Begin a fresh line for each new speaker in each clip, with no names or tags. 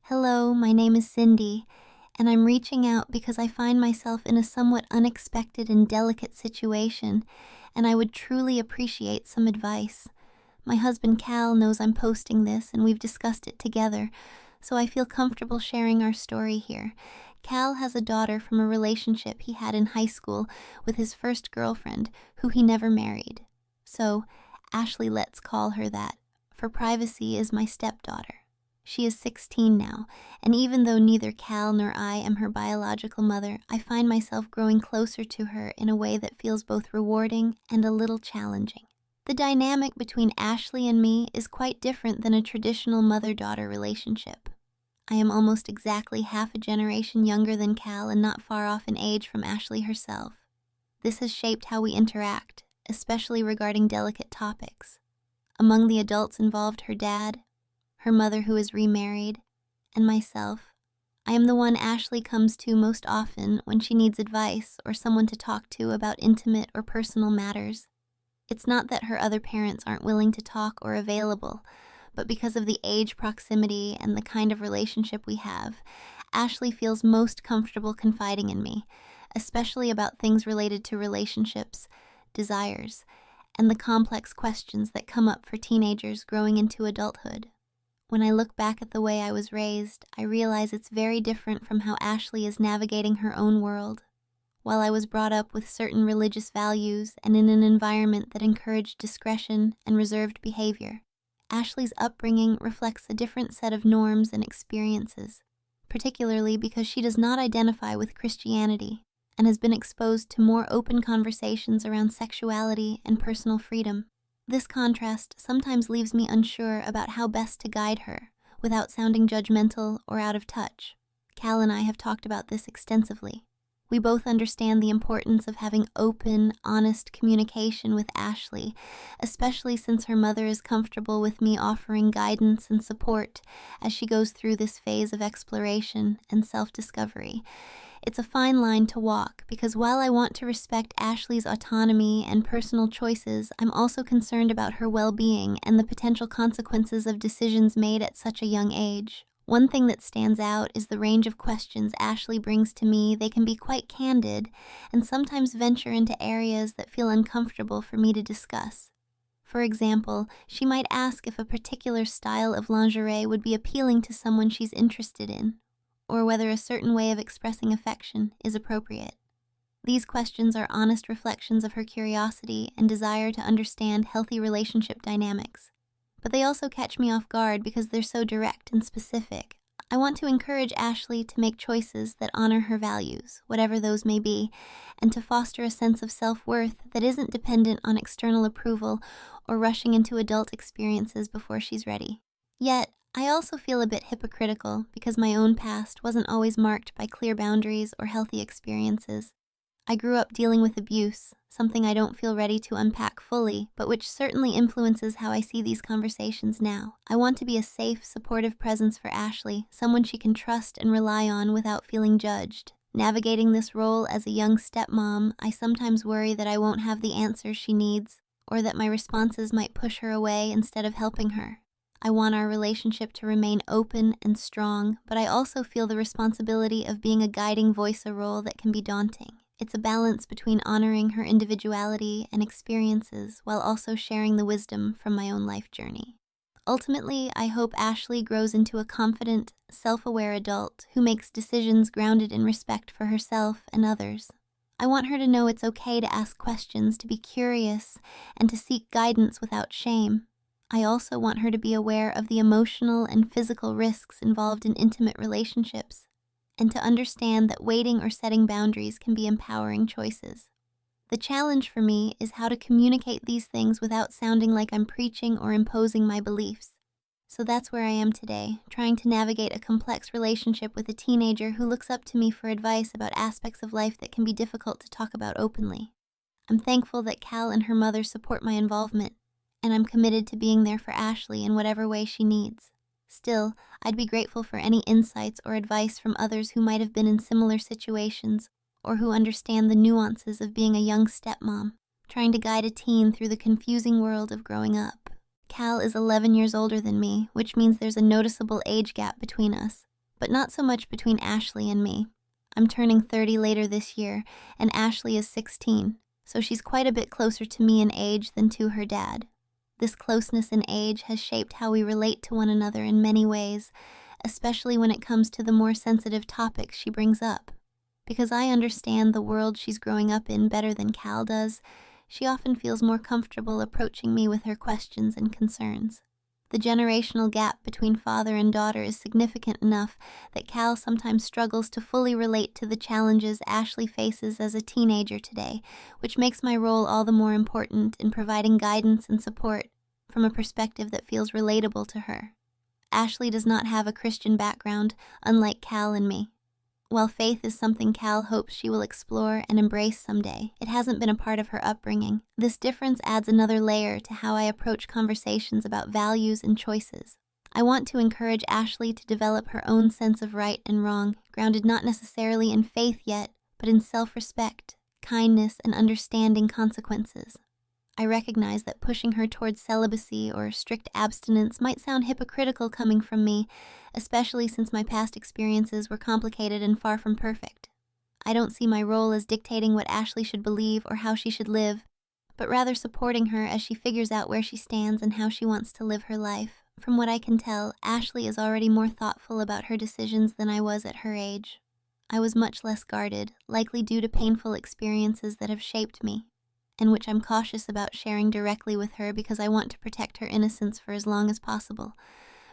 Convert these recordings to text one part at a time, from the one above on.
Hello, my name is Cindy, and I'm reaching out because I find myself in a somewhat unexpected and delicate situation, and I would truly appreciate some advice. My husband Cal knows I'm posting this, and we've discussed it together, so I feel comfortable sharing our story here. Cal has a daughter from a relationship he had in high school with his first girlfriend, who he never married. So, Ashley, let's call her that, for privacy, is my stepdaughter. She is 16 now, and even though neither Cal nor I am her biological mother, I find myself growing closer to her in a way that feels both rewarding and a little challenging. The dynamic between Ashley and me is quite different than a traditional mother-daughter relationship. I am almost exactly half a generation younger than Cal and not far off in age from Ashley herself. This has shaped how we interact, especially regarding delicate topics. Among the adults involved, her dad, her mother who is remarried, and myself, I am the one Ashley comes to most often when she needs advice or someone to talk to about intimate or personal matters. It's not that her other parents aren't willing to talk or available, but because of the age proximity and the kind of relationship we have, Ashley feels most comfortable confiding in me, especially about things related to relationships, desires, and the complex questions that come up for teenagers growing into adulthood. When I look back at the way I was raised, I realize it's very different from how Ashley is navigating her own world. While I was brought up with certain religious values and in an environment that encouraged discretion and reserved behavior, Ashley's upbringing reflects a different set of norms and experiences, particularly because she does not identify with Christianity and has been exposed to more open conversations around sexuality and personal freedom. This contrast sometimes leaves me unsure about how best to guide her, without sounding judgmental or out of touch. Cal and I have talked about this extensively. We both understand the importance of having open, honest communication with Ashley, especially since her mother is comfortable with me offering guidance and support as she goes through this phase of exploration and self-discovery. It's a fine line to walk because while I want to respect Ashley's autonomy and personal choices, I'm also concerned about her well-being and the potential consequences of decisions made at such a young age. One thing that stands out is the range of questions Ashley brings to me. They can be quite candid and sometimes venture into areas that feel uncomfortable for me to discuss. For example, she might ask if a particular style of lingerie would be appealing to someone she's interested in, or whether a certain way of expressing affection is appropriate. These questions are honest reflections of her curiosity and desire to understand healthy relationship dynamics. But they also catch me off guard because they're so direct and specific. I want to encourage Ashley to make choices that honor her values, whatever those may be, and to foster a sense of self-worth that isn't dependent on external approval or rushing into adult experiences before she's ready. Yet, I also feel a bit hypocritical because my own past wasn't always marked by clear boundaries or healthy experiences. I grew up dealing with abuse, something I don't feel ready to unpack fully, but which certainly influences how I see these conversations now. I want to be a safe, supportive presence for Ashley, someone she can trust and rely on without feeling judged. Navigating this role as a young stepmom, I sometimes worry that I won't have the answers she needs, or that my responses might push her away instead of helping her. I want our relationship to remain open and strong, but I also feel the responsibility of being a guiding voice, a role that can be daunting. It's a balance between honoring her individuality and experiences while also sharing the wisdom from my own life journey. Ultimately, I hope Ashley grows into a confident, self-aware adult who makes decisions grounded in respect for herself and others. I want her to know it's okay to ask questions, to be curious, and to seek guidance without shame. I also want her to be aware of the emotional and physical risks involved in intimate relationships, and to understand that waiting or setting boundaries can be empowering choices. The challenge for me is how to communicate these things without sounding like I'm preaching or imposing my beliefs. So that's where I am today, trying to navigate a complex relationship with a teenager who looks up to me for advice about aspects of life that can be difficult to talk about openly. I'm thankful that Cal and her mother support my involvement, and I'm committed to being there for Ashley in whatever way she needs. Still, I'd be grateful for any insights or advice from others who might have been in similar situations or who understand the nuances of being a young stepmom, trying to guide a teen through the confusing world of growing up. Cal is 11 years older than me, which means there's a noticeable age gap between us. but not so much between Ashley and me. I'm turning 30 later this year, and Ashley is 16, so she's quite a bit closer to me in age than to her dad. This closeness in age has shaped how we relate to one another in many ways, especially when it comes to the more sensitive topics she brings up. Because I understand the world she's growing up in better than Cal does, she often feels more comfortable approaching me with her questions and concerns. The generational gap between father and daughter is significant enough that Cal sometimes struggles to fully relate to the challenges Ashley faces as a teenager today, which makes my role all the more important in providing guidance and support from a perspective that feels relatable to her. Ashley does not have a Christian background, unlike Cal and me. While faith is something Cal hopes she will explore and embrace someday, it hasn't been a part of her upbringing. This difference adds another layer to how I approach conversations about values and choices. I want to encourage Ashley to develop her own sense of right and wrong, grounded not necessarily in faith yet, but in self-respect, kindness, and understanding consequences. I recognize that pushing her towards celibacy or strict abstinence might sound hypocritical coming from me, especially since my past experiences were complicated and far from perfect. I don't see my role as dictating what Ashley should believe or how she should live, but rather supporting her as she figures out where she stands and how she wants to live her life. From what I can tell, Ashley is already more thoughtful about her decisions than I was at her age. I was much less guarded, likely due to painful experiences that have shaped me, and which I'm cautious about sharing directly with her because I want to protect her innocence for as long as possible.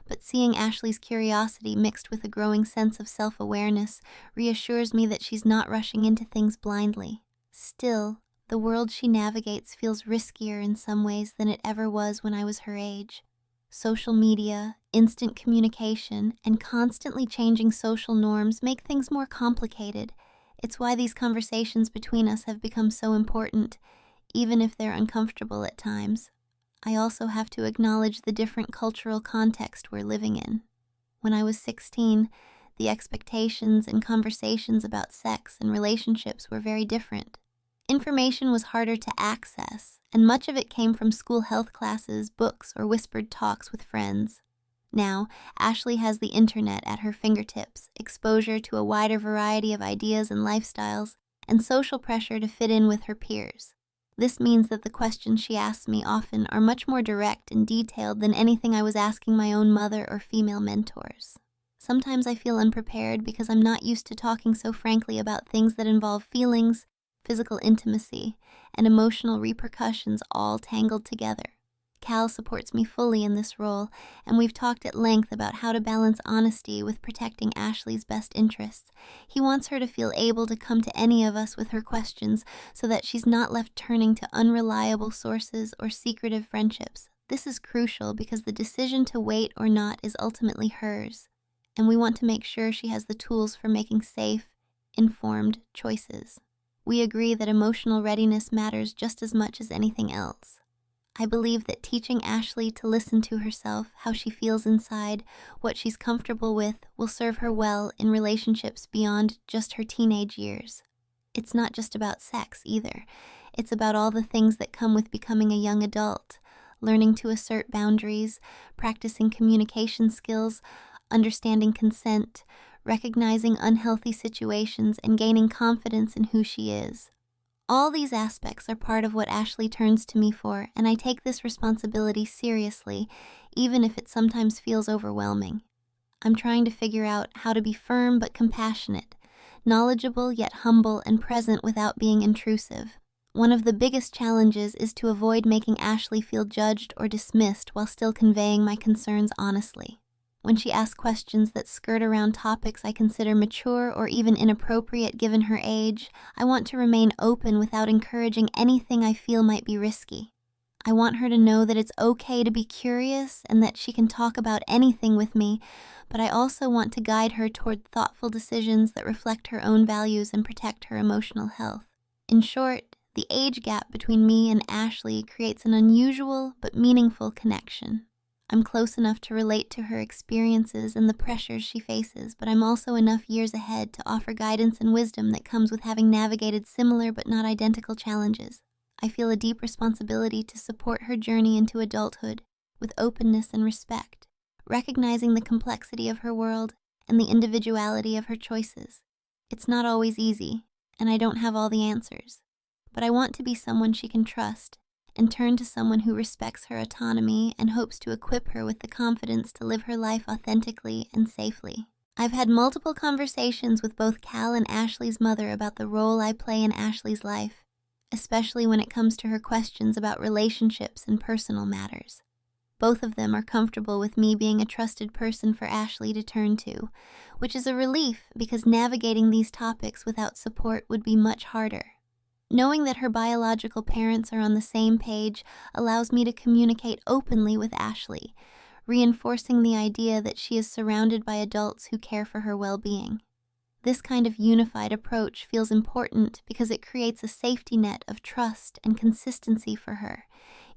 But seeing Ashley's curiosity mixed with a growing sense of self-awareness reassures me that she's not rushing into things blindly. Still, the world she navigates feels riskier in some ways than it ever was when I was her age. Social media, instant communication, and constantly changing social norms make things more complicated. It's why these conversations between us have become so important, even if they're uncomfortable at times. I also have to acknowledge the different cultural context we're living in. When I was 16, the expectations and conversations about sex and relationships were very different. Information was harder to access, and much of it came from school health classes, books, or whispered talks with friends. Now, Ashley has the internet at her fingertips, exposure to a wider variety of ideas and lifestyles, and social pressure to fit in with her peers. This means that the questions she asks me often are much more direct and detailed than anything I was asking my own mother or female mentors. Sometimes I feel unprepared because I'm not used to talking so frankly about things that involve feelings, physical intimacy, and emotional repercussions all tangled together. Cal supports me fully in this role, and we've talked at length about how to balance honesty with protecting Ashley's best interests. He wants her to feel able to come to any of us with her questions so that she's not left turning to unreliable sources or secretive friendships. This is crucial because the decision to wait or not is ultimately hers, and we want to make sure she has the tools for making safe, informed choices. We agree that emotional readiness matters just as much as anything else. I believe that teaching Ashley to listen to herself, how she feels inside, what she's comfortable with, will serve her well in relationships beyond just her teenage years. It's not just about sex either. It's about all the things that come with becoming a young adult, learning to assert boundaries, practicing communication skills, understanding consent, recognizing unhealthy situations, and gaining confidence in who she is. All these aspects are part of what Ashley turns to me for, and I take this responsibility seriously, even if it sometimes feels overwhelming. I'm trying to figure out how to be firm but compassionate, knowledgeable yet humble and present without being intrusive. One of the biggest challenges is to avoid making Ashley feel judged or dismissed while still conveying my concerns honestly. When she asks questions that skirt around topics I consider mature or even inappropriate given her age, I want to remain open without encouraging anything I feel might be risky. I want her to know that it's okay to be curious and that she can talk about anything with me, but I also want to guide her toward thoughtful decisions that reflect her own values and protect her emotional health. In short, the age gap between me and Ashley creates an unusual but meaningful connection. I'm close enough to relate to her experiences and the pressures she faces, but I'm also enough years ahead to offer guidance and wisdom that comes with having navigated similar but not identical challenges. I feel a deep responsibility to support her journey into adulthood with openness and respect, recognizing the complexity of her world and the individuality of her choices. It's not always easy, and I don't have all the answers, but I want to be someone she can trust and turn to someone who respects her autonomy and hopes to equip her with the confidence to live her life authentically and safely. I've had multiple conversations with both Cal and Ashley's mother about the role I play in Ashley's life, especially when it comes to her questions about relationships and personal matters. Both of them are comfortable with me being a trusted person for Ashley to turn to, which is a relief because navigating these topics without support would be much harder. Knowing that her biological parents are on the same page allows me to communicate openly with Ashley, reinforcing the idea that she is surrounded by adults who care for her well-being. This kind of unified approach feels important because it creates a safety net of trust and consistency for her,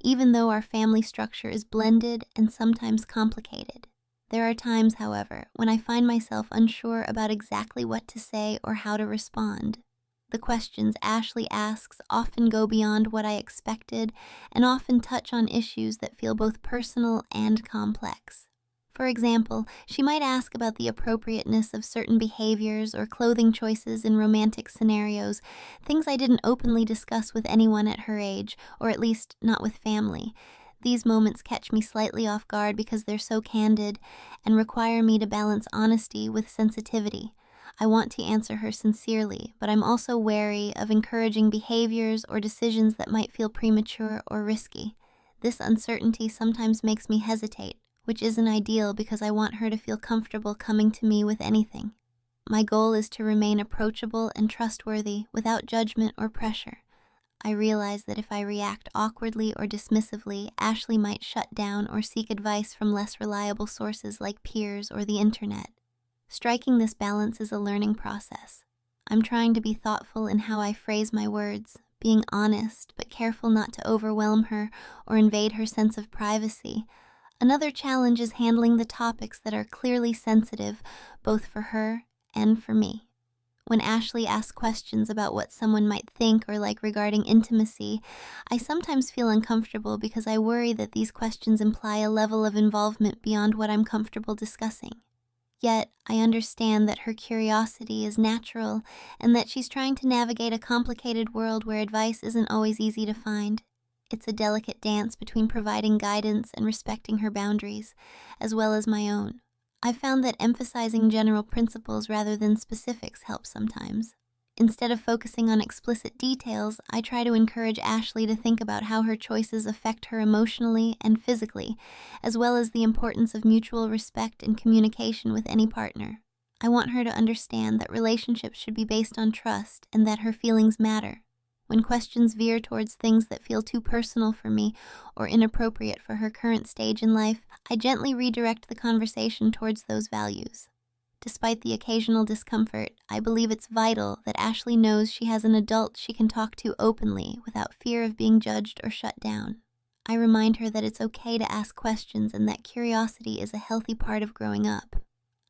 even though our family structure is blended and sometimes complicated. There are times, however, when I find myself unsure about exactly what to say or how to respond. The questions Ashley asks often go beyond what I expected and often touch on issues that feel both personal and complex. For example, she might ask about the appropriateness of certain behaviors or clothing choices in romantic scenarios, things I didn't openly discuss with anyone at her age, or at least not with family. These moments catch me slightly off guard because they're so candid and require me to balance honesty with sensitivity. I want to answer her sincerely, but I'm also wary of encouraging behaviors or decisions that might feel premature or risky. This uncertainty sometimes makes me hesitate, which isn't ideal because I want her to feel comfortable coming to me with anything. My goal is to remain approachable and trustworthy without judgment or pressure. I realize that if I react awkwardly or dismissively, Ashley might shut down or seek advice from less reliable sources like peers or the internet. Striking this balance is a learning process. I'm trying to be thoughtful in how I phrase my words, being honest but careful not to overwhelm her or invade her sense of privacy. Another challenge is handling the topics that are clearly sensitive, both for her and for me. When Ashley asks questions about what someone might think or like regarding intimacy, I sometimes feel uncomfortable because I worry that these questions imply a level of involvement beyond what I'm comfortable discussing. Yet, I understand that her curiosity is natural and that she's trying to navigate a complicated world where advice isn't always easy to find. It's a delicate dance between providing guidance and respecting her boundaries, as well as my own. I've found that emphasizing general principles rather than specifics helps sometimes. Instead of focusing on explicit details, I try to encourage Ashley to think about how her choices affect her emotionally and physically, as well as the importance of mutual respect and communication with any partner. I want her to understand that relationships should be based on trust and that her feelings matter. When questions veer towards things that feel too personal for me or inappropriate for her current stage in life, I gently redirect the conversation towards those values. Despite the occasional discomfort, I believe it's vital that Ashley knows she has an adult she can talk to openly without fear of being judged or shut down. I remind her that it's okay to ask questions and that curiosity is a healthy part of growing up.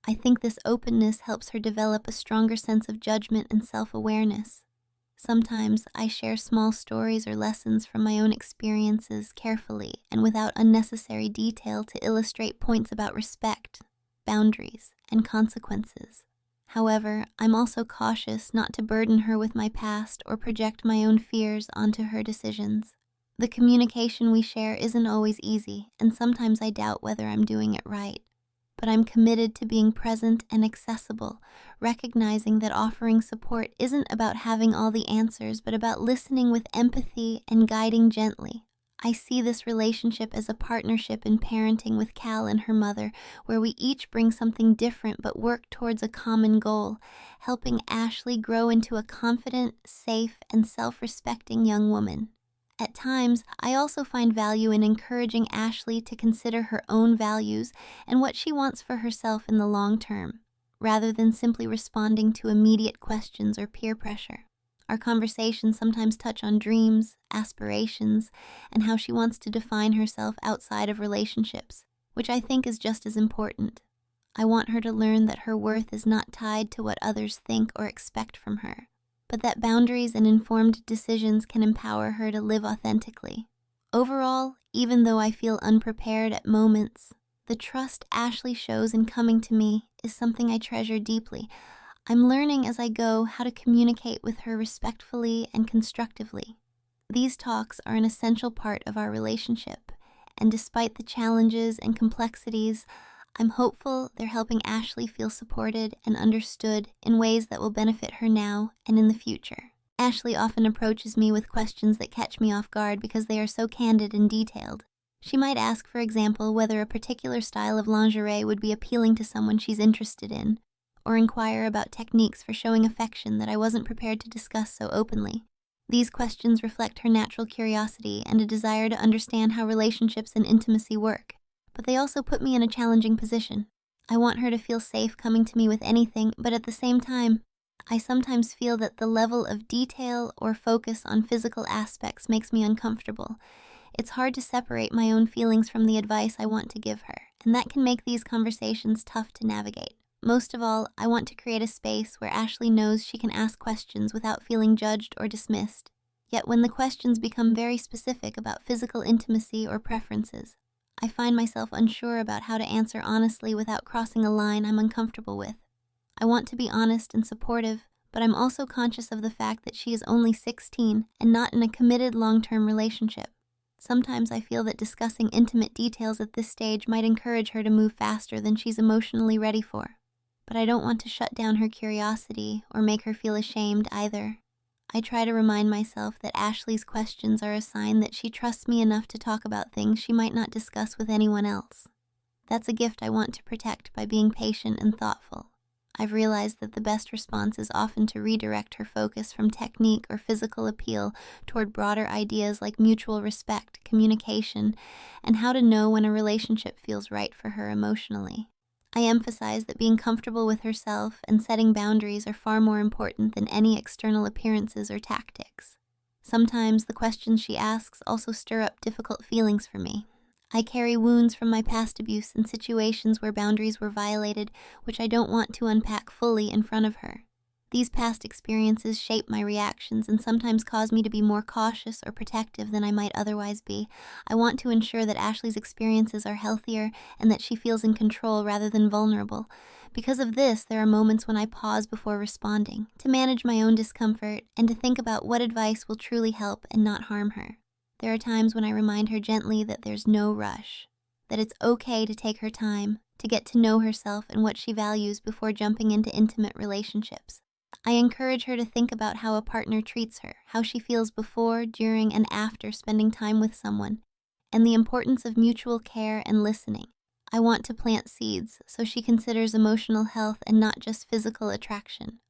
I think this openness helps her develop a stronger sense of judgment and self-awareness. Sometimes I share small stories or lessons from my own experiences carefully and without unnecessary detail to illustrate points about respect, boundaries, and consequences. However, I'm also cautious not to burden her with my past or project my own fears onto her decisions. The communication we share isn't always easy, and sometimes I doubt whether I'm doing it right. But I'm committed to being present and accessible, recognizing that offering support isn't about having all the answers, but about listening with empathy and guiding gently. I see this relationship as a partnership in parenting with Cal and her mother, where we each bring something different but work towards a common goal, helping Ashley grow into a confident, safe, and self-respecting young woman. At times, I also find value in encouraging Ashley to consider her own values and what she wants for herself in the long term, rather than simply responding to immediate questions or peer pressure. Our conversations sometimes touch on dreams, aspirations, and how she wants to define herself outside of relationships, which I think is just as important. I want her to learn that her worth is not tied to what others think or expect from her, but that boundaries and informed decisions can empower her to live authentically. Overall, even though I feel unprepared at moments, The trust Ashley shows in coming to me is something I treasure deeply. I'm learning as I go how to communicate with her respectfully and constructively. These talks are an essential part of our relationship, and despite the challenges and complexities, I'm hopeful they're helping Ashley feel supported and understood in ways that will benefit her now and in the future. Ashley often approaches me with questions that catch me off guard because they are so candid and detailed. She might ask, for example, whether a particular style of lingerie would be appealing to someone she's interested in, or inquire about techniques for showing affection that I wasn't prepared to discuss so openly. These questions reflect her natural curiosity and a desire to understand how relationships and intimacy work, but they also put me in a challenging position. I want her to feel safe coming to me with anything, but at the same time, I sometimes feel that the level of detail or focus on physical aspects makes me uncomfortable. It's hard to separate my own feelings from the advice I want to give her, and that can make these conversations tough to navigate. Most of all, I want to create a space where Ashley knows she can ask questions without feeling judged or dismissed. Yet when the questions become very specific about physical intimacy or preferences, I find myself unsure about how to answer honestly without crossing a line I'm uncomfortable with. I want to be honest and supportive, but I'm also conscious of the fact that she is only 16 and not in a committed long-term relationship. Sometimes I feel that discussing intimate details at this stage might encourage her to move faster than she's emotionally ready for. But I don't want to shut down her curiosity or make her feel ashamed either. I try to remind myself that Ashley's questions are a sign that she trusts me enough to talk about things she might not discuss with anyone else. That's a gift I want to protect by being patient and thoughtful. I've realized that the best response is often to redirect her focus from technique or physical appeal toward broader ideas like mutual respect, communication, and how to know when a relationship feels right for her emotionally. I emphasize that being comfortable with herself and setting boundaries are far more important than any external appearances or tactics. Sometimes the questions she asks also stir up difficult feelings for me. I carry wounds from my past abuse and situations where boundaries were violated, which I don't want to unpack fully in front of her. These past experiences shape my reactions and sometimes cause me to be more cautious or protective than I might otherwise be. I want to ensure that Ashley's experiences are healthier and that she feels in control rather than vulnerable. Because of this, there are moments when I pause before responding, to manage my own discomfort and to think about what advice will truly help and not harm her. There are times when I remind her gently that there's no rush, that it's okay to take her time, to get to know herself and what she values before jumping into intimate relationships. I encourage her to think about how a partner treats her, how she feels before, during, and after spending time with someone, and the importance of mutual care and listening. I want to plant seeds so she considers emotional health and not just physical attraction.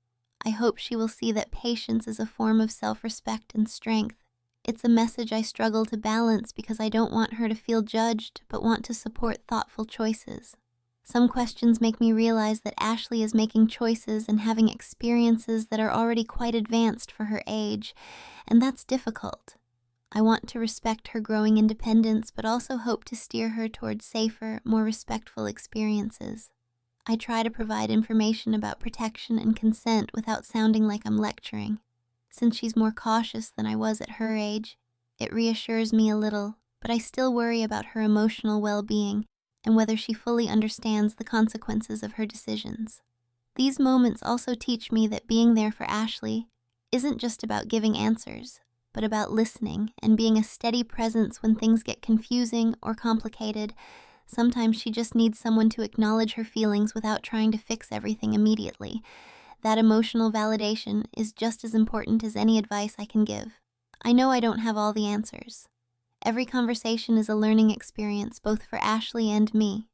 I hope she will see that patience is a form of self-respect and strength. It's a message I struggle to balance because I don't want her to feel judged, but want to support thoughtful choices. Some questions make me realize that Ashley is making choices and having experiences that are already quite advanced for her age, and that's difficult. I want to respect her growing independence, but also hope to steer her towards safer, more respectful experiences. I try to provide information about protection and consent without sounding like I'm lecturing. Since she's more cautious than I was at her age, it reassures me a little, but I still worry about her emotional well-being and whether she fully understands the consequences of her decisions. These moments also teach me that being there for Ashley isn't just about giving answers, but about listening and being a steady presence when things get confusing or complicated. Sometimes she just needs someone to acknowledge her feelings without trying to fix everything immediately. That emotional validation is just as important as any advice I can give. I know I don't have all the answers. Every conversation is a learning experience both for Ashley and me.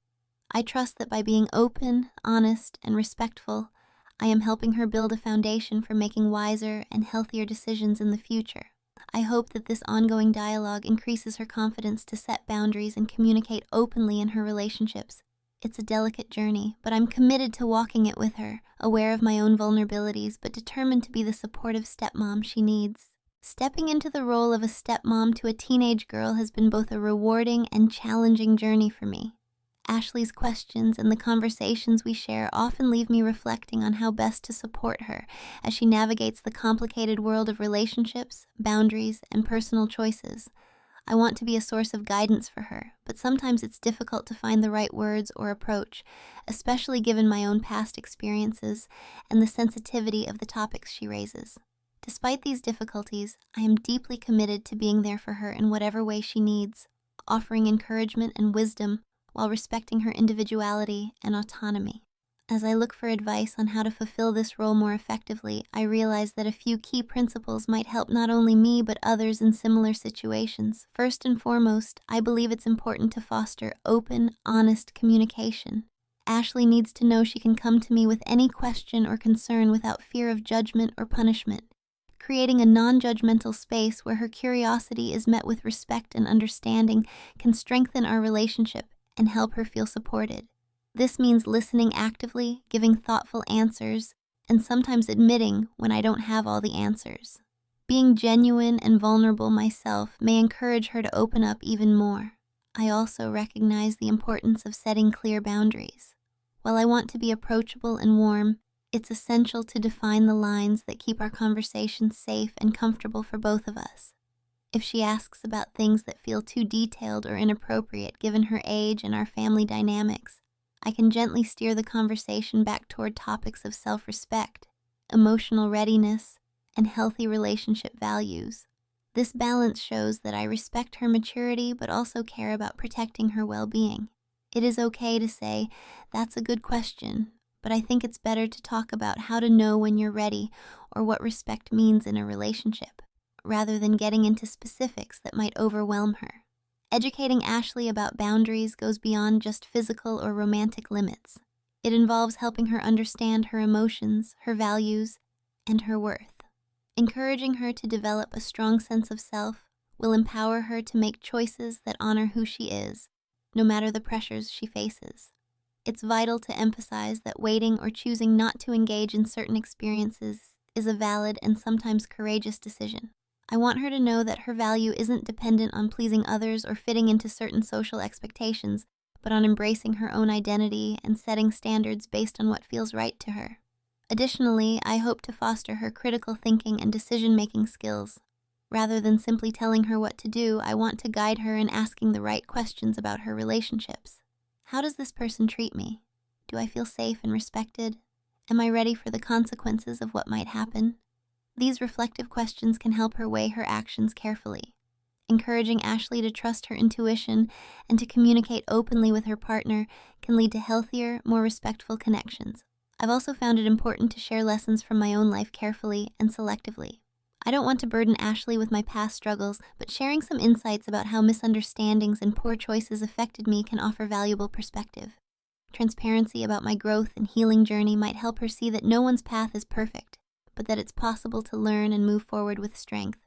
I trust that by being open, honest, and respectful, I am helping her build a foundation for making wiser and healthier decisions in the future. I hope that this ongoing dialogue increases her confidence to set boundaries and communicate openly in her relationships. It's a delicate journey, but I'm committed to walking it with her, aware of my own vulnerabilities, but determined to be the supportive stepmom she needs. Stepping into the role of a stepmom to a teenage girl has been both a rewarding and challenging journey for me. Ashley's questions and the conversations we share often leave me reflecting on how best to support her as she navigates the complicated world of relationships, boundaries, and personal choices. I want to be a source of guidance for her, but sometimes it's difficult to find the right words or approach, especially given my own past experiences and the sensitivity of the topics she raises. Despite these difficulties, I am deeply committed to being there for her in whatever way she needs, offering encouragement and wisdom while respecting her individuality and autonomy. As I look for advice on how to fulfill this role more effectively, I realize that a few key principles might help not only me but others in similar situations. First and foremost, I believe it's important to foster open, honest communication. Ashley needs to know she can come to me with any question or concern without fear of judgment or punishment. Creating a non-judgmental space where her curiosity is met with respect and understanding can strengthen our relationship and help her feel supported. This means listening actively, giving thoughtful answers, and sometimes admitting when I don't have all the answers. Being genuine and vulnerable myself may encourage her to open up even more. I also recognize the importance of setting clear boundaries. While I want to be approachable and warm, it's essential to define the lines that keep our conversations safe and comfortable for both of us. If she asks about things that feel too detailed or inappropriate given her age and our family dynamics, I can gently steer the conversation back toward topics of self-respect, emotional readiness, and healthy relationship values. This balance shows that I respect her maturity but also care about protecting her well-being. It is okay to say, "That's a good question," but I think it's better to talk about how to know when you're ready or what respect means in a relationship, rather than getting into specifics that might overwhelm her. Educating Ashley about boundaries goes beyond just physical or romantic limits. It involves helping her understand her emotions, her values, and her worth. Encouraging her to develop a strong sense of self will empower her to make choices that honor who she is, no matter the pressures she faces. It's vital to emphasize that waiting or choosing not to engage in certain experiences is a valid and sometimes courageous decision. I want her to know that her value isn't dependent on pleasing others or fitting into certain social expectations, but on embracing her own identity and setting standards based on what feels right to her. Additionally, I hope to foster her critical thinking and decision-making skills. Rather than simply telling her what to do, I want to guide her in asking the right questions about her relationships. How does this person treat me? Do I feel safe and respected? Am I ready for the consequences of what might happen? These reflective questions can help her weigh her actions carefully. Encouraging Ashley to trust her intuition and to communicate openly with her partner can lead to healthier, more respectful connections. I've also found it important to share lessons from my own life carefully and selectively. I don't want to burden Ashley with my past struggles, but sharing some insights about how misunderstandings and poor choices affected me can offer valuable perspective. Transparency about my growth and healing journey might help her see that no one's path is perfect, but that it's possible to learn and move forward with strength.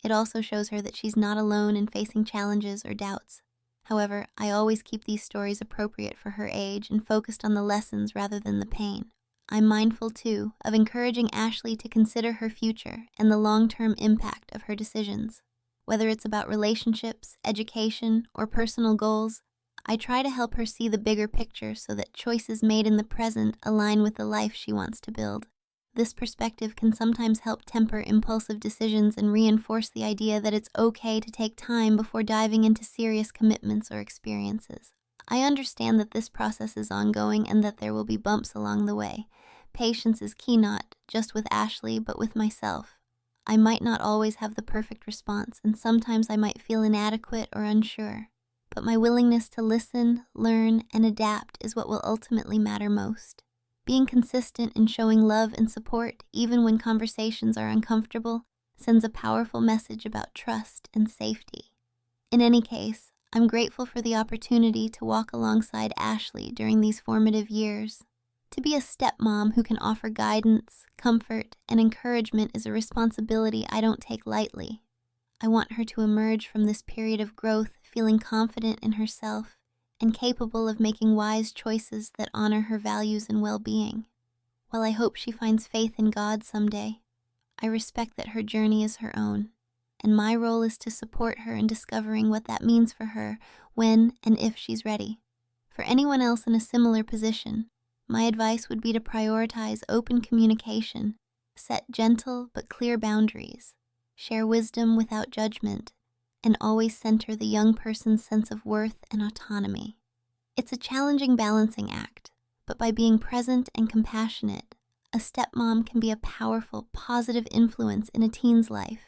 It also shows her that she's not alone in facing challenges or doubts. However, I always keep these stories appropriate for her age and focused on the lessons rather than the pain. I'm mindful, too, of encouraging Ashley to consider her future and the long-term impact of her decisions. Whether it's about relationships, education, or personal goals, I try to help her see the bigger picture so that choices made in the present align with the life she wants to build. This perspective can sometimes help temper impulsive decisions and reinforce the idea that it's okay to take time before diving into serious commitments or experiences. I understand that this process is ongoing and that there will be bumps along the way. Patience is key, not just with Ashley, but with myself. I might not always have the perfect response, and sometimes I might feel inadequate or unsure. But my willingness to listen, learn, and adapt is what will ultimately matter most. Being consistent in showing love and support, even when conversations are uncomfortable, sends a powerful message about trust and safety. In any case, I'm grateful for the opportunity to walk alongside Ashley during these formative years. To be a stepmom who can offer guidance, comfort, and encouragement is a responsibility I don't take lightly. I want her to emerge from this period of growth feeling confident in herself and capable of making wise choices that honor her values and well-being. While I hope she finds faith in God someday, I respect that her journey is her own, and my role is to support her in discovering what that means for her when and if she's ready. For anyone else in a similar position, my advice would be to prioritize open communication, set gentle but clear boundaries, share wisdom without judgment, and always center the young person's sense of worth and autonomy. It's a challenging balancing act, but by being present and compassionate, a stepmom can be a powerful, positive influence in a teen's life.